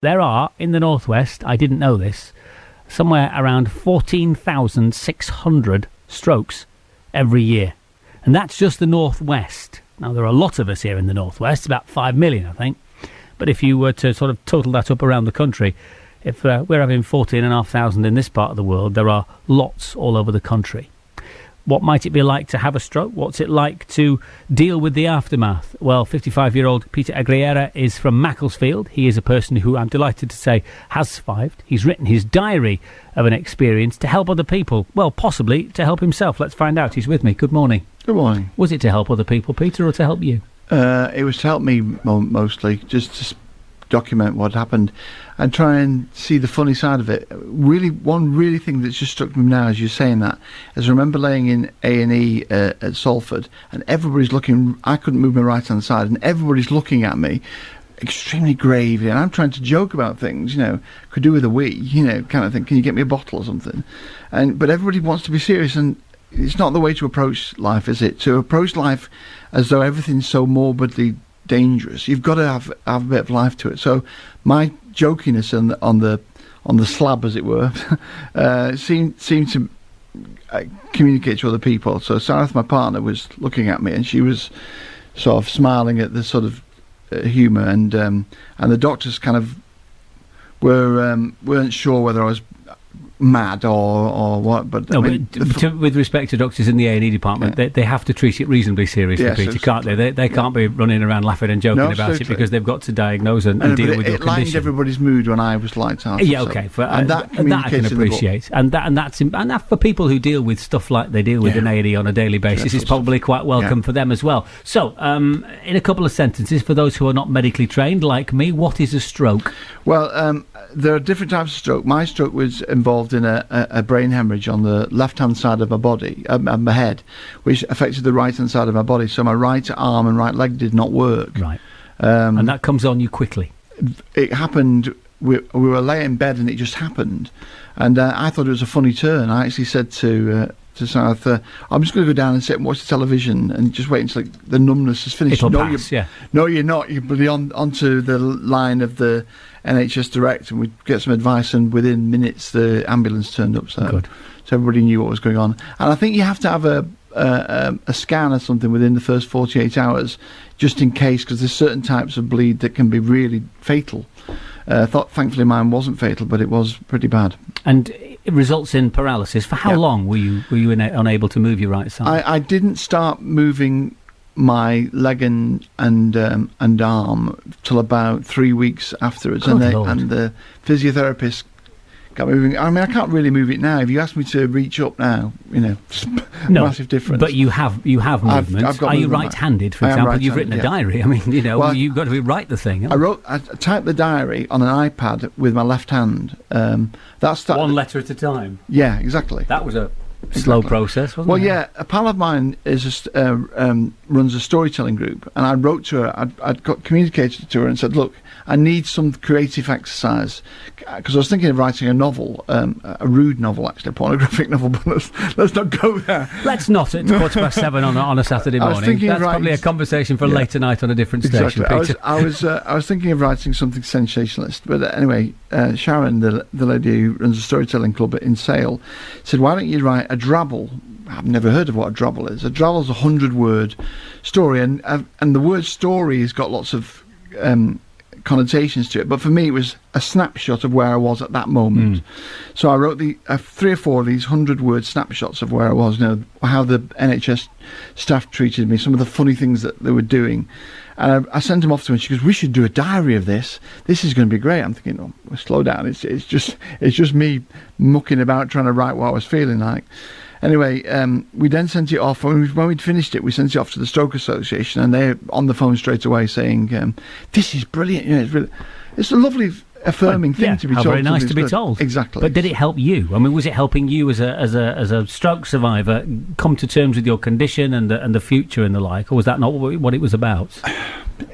There are, in the northwest, I didn't know this, somewhere around 14,600 strokes every year. And that's just the northwest. Now, there are a lot of us here in the northwest, about 5 million, I think. But if you were to sort of total that up around the country, if we're having 14,500 in this part of the world, there are lots all over the country. What might it be like to have a stroke? What's it like to deal with the aftermath? Well, 55-year-old Peter Egriega is from Macclesfield. He is a person who, I'm delighted to say, has survived. He's written his diary of an experience to help other people. Well, possibly to help himself. Let's find out. He's with me. Good morning. Good morning. Was it to help other people, Peter, or to help you? It was to help me mostly, just to document what happened and try and see the funny side of it. One really thing that's just struck me now as you're saying that is I remember laying in A&E at Salford, and everybody's looking. I couldn't move my right hand side, and everybody's looking at me extremely gravely, and I'm trying to joke about things, could do with a wee, kind of thing. Can you get me a bottle or something? But everybody wants to be serious, and it's not the way to approach life, is it? To approach life as though everything's so morbidly dangerous. You've got to have a bit of life to it. So my jokiness on the slab, as it were, seemed to communicate to other people. So Sarah, my partner, was looking at me, and she was sort of smiling at the sort of humour, and the doctors kind of weren't sure whether I was mad or what, but no, with respect to doctors in the A&E department, they have to treat it reasonably seriously, yes, Peter, can't they? They can't be running around laughing and joking about it, because they've got to diagnose and deal with your condition. It lightened everybody's mood when I was lights out. Yeah, okay, and that I can appreciate, and that for people who deal with stuff like they deal with in A&E on a daily basis, is probably quite welcome for them as well. So, in a couple of sentences, for those who are not medically trained like me, what is a stroke? Well, there are different types of stroke. My stroke was involved in a brain hemorrhage on the left-hand side of my body, my head, which affected the right-hand side of my body. So my right arm and right leg did not work. Right. And that comes on you quickly. It happened. We were laying in bed, and it just happened. And I thought it was a funny turn. I actually said to South, I'm just going to go down and sit and watch the television and just wait until the numbness is finished. It'll pass, No, you're not. You'll be onto the line of the NHS Direct, and we'd get some advice, and within minutes the ambulance turned up. So everybody knew what was going on. And I think you have to have a scan or something within the first 48 hours, just in case, because there's certain types of bleed that can be really fatal. Thankfully mine wasn't fatal, but it was pretty bad. And it results in paralysis. For how long were you unable to move your right side? I didn't start moving my leg and arm till about 3 weeks afterwards, and the physiotherapist got moving. I mean, I can't really move it now. If you ask me to reach up now, no, massive difference. But you have movement. I've got Are you right-handed, for example? You've written a diary. I mean, you've got to rewrite the thing. I typed the diary on an iPad with my left hand. That's one letter at a time. Yeah, exactly. That was a slow process, wasn't it? Well, yeah, a pal of mine runs a storytelling group, and I wrote to her. I'd communicated to her and said, look, I need some creative exercise, because I was thinking of writing a novel, a rude novel, actually, a pornographic novel, but let's not go there. Let's not at 7:15 on a Saturday morning. That's probably a conversation for later night on a different station, Peter. I was thinking of writing something sensationalist, but anyway, Sharon, the lady who runs a storytelling club in Sale, said, why don't you write a drabble? I've never heard of what a drabble is. A drabble is a 100-word story, and the word story has got lots of connotations to it, but for me it was a snapshot of where I was at that moment. So I wrote 3 or 4 of these 100-word snapshots of where I was, how the NHS staff treated me, some of the funny things that they were doing, and I sent them off to her, and she goes, we should do a diary of this is going to be great. I'm thinking, well, slow down, it's just me mucking about trying to write what I was feeling like. Anyway, we then sent it off. When we'd finished it, we sent it off to the Stroke Association, and they're on the phone straight away saying, this is brilliant. It's a lovely, affirming thing to be told. Very nice to be told. Exactly. But did it help you? I mean, was it helping you as a stroke survivor come to terms with your condition and the future and the like, or was that not what it was about?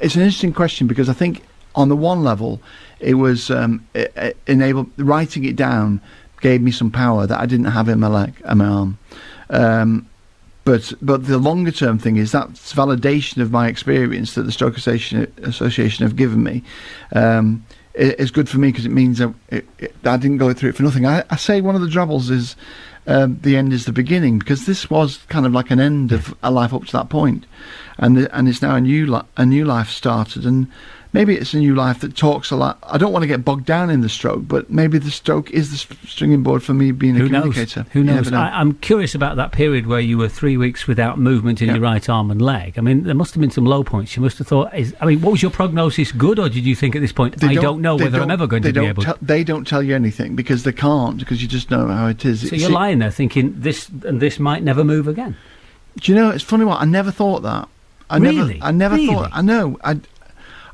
It's an interesting question, because I think on the one level, it was writing it down gave me some power that I didn't have in my leg and my arm. But the longer term thing is that's validation of my experience that the Stroke Association have given me. is good for me because it means that I didn't go through it for nothing. I say one of the troubles is the end is the beginning, because this was kind of like an end of a life up to that point, and it's now a new life started, and maybe it's a new life that talks a lot. I don't want to get bogged down in the stroke, but maybe the stroke is the stringing board for me being a communicator. Who knows? I'm curious about that period where you were 3 weeks without movement in your right arm and leg. I mean, there must have been some low points. You must have thought, what was your prognosis, good, or did you think at this point, I don't know whether I'm ever going to be able to? They don't tell you anything because they can't, because you just know how it is. So you're lying there thinking this might never move again. Do you know, it's funny what, I never thought that. I never thought, I know,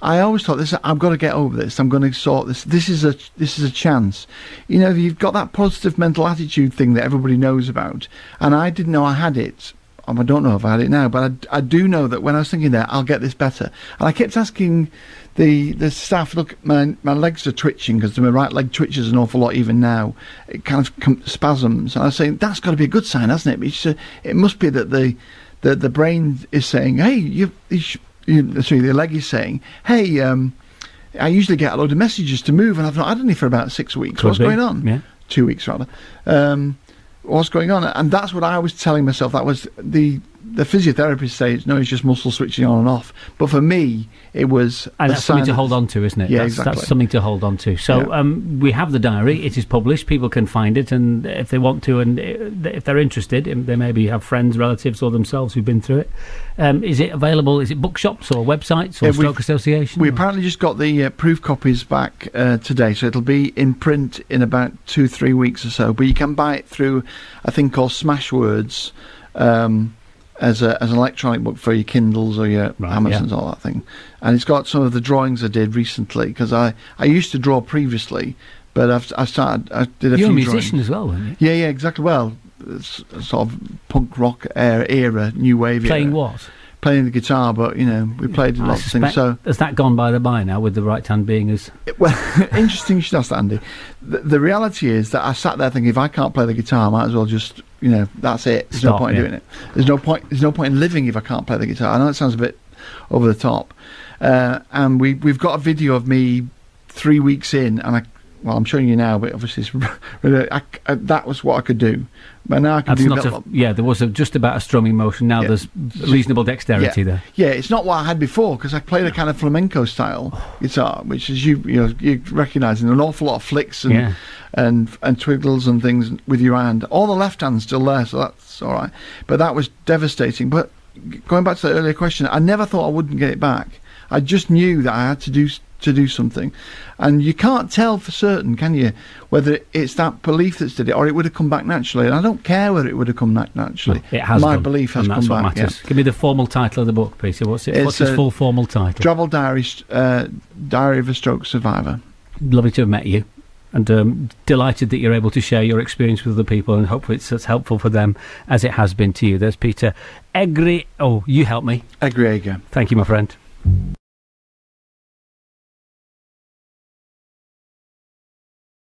I always thought this. I've got to get over this. I'm going to sort this. This is a chance. You know, you've got that positive mental attitude thing that everybody knows about, and I didn't know I had it. I don't know if I had it now, but I do know that when I was thinking that I'll get this better, and I kept asking the staff, look, my legs are twitching because my right leg twitches an awful lot even now. It kind of spasms, and I was saying that's got to be a good sign, hasn't it? It must be that the brain is saying, hey, the leg is saying, hey, I usually get a load of messages to move, and I've not had any for about 6 weeks. What's going on? Yeah. 2 weeks, rather. What's going on? And that's what I was telling myself. That was the physiotherapist says, no, it's just muscle switching on and off. But for me, it was... And that's something to hold on to, isn't it? Yeah, exactly. That's something to hold on to. So we have the diary. It is published. People can find it, and if they want to, and if they're interested, they maybe have friends, relatives, or themselves who've been through it. Is it available? Is it bookshops or websites or Stroke Association? We apparently just got the proof copies back today, so it'll be in print in about 2-3 weeks or so. But you can buy it through a thing called Smashwords, as an electronic book for your Kindles or your Amazons, all that thing. And it's got some of the drawings I did recently, because I used to draw previously, but I did a few drawings. You're a musician as well, weren't you? Yeah, exactly. Well, it's sort of punk rock era, new wave era. Playing what? Playing the guitar, but, we played lots of things. So has that gone by the by now, with the right hand being as... Well, interesting you should ask that, Andy. The reality is that I sat there thinking, if I can't play the guitar, I might as well just... that's it. There's no point in doing it. There's no point in living if I can't play the guitar. I know it sounds a bit over the top, and we've got a video of me 3 weeks in, and I'm showing you now, but obviously that was what I could do. But now I can do. There was just about a strumming motion. Now there's reasonable dexterity there. Yeah, it's not what I had before, because I played a kind of flamenco style guitar, which is you're recognising an awful lot of flicks and twiggles and things with your hand. All the left hand's still there, so that's all right. But that was devastating. But going back to the earlier question, I never thought I wouldn't get it back. I just knew that I had to do something, and you can't tell for certain, can you, whether it's that belief that's did it or it would have come back naturally. And I don't care whether it would have come naturally. It has. My belief has come back. Matters. Give me the formal title of the book, Peter. What's its full formal title? Travel Diary, Diary of a Stroke Survivor. Lovely to have met you, and delighted that you're able to share your experience with other people, and hopefully it's as helpful for them as it has been to you. There's Peter you help me. Egriega. Thank you, my friend.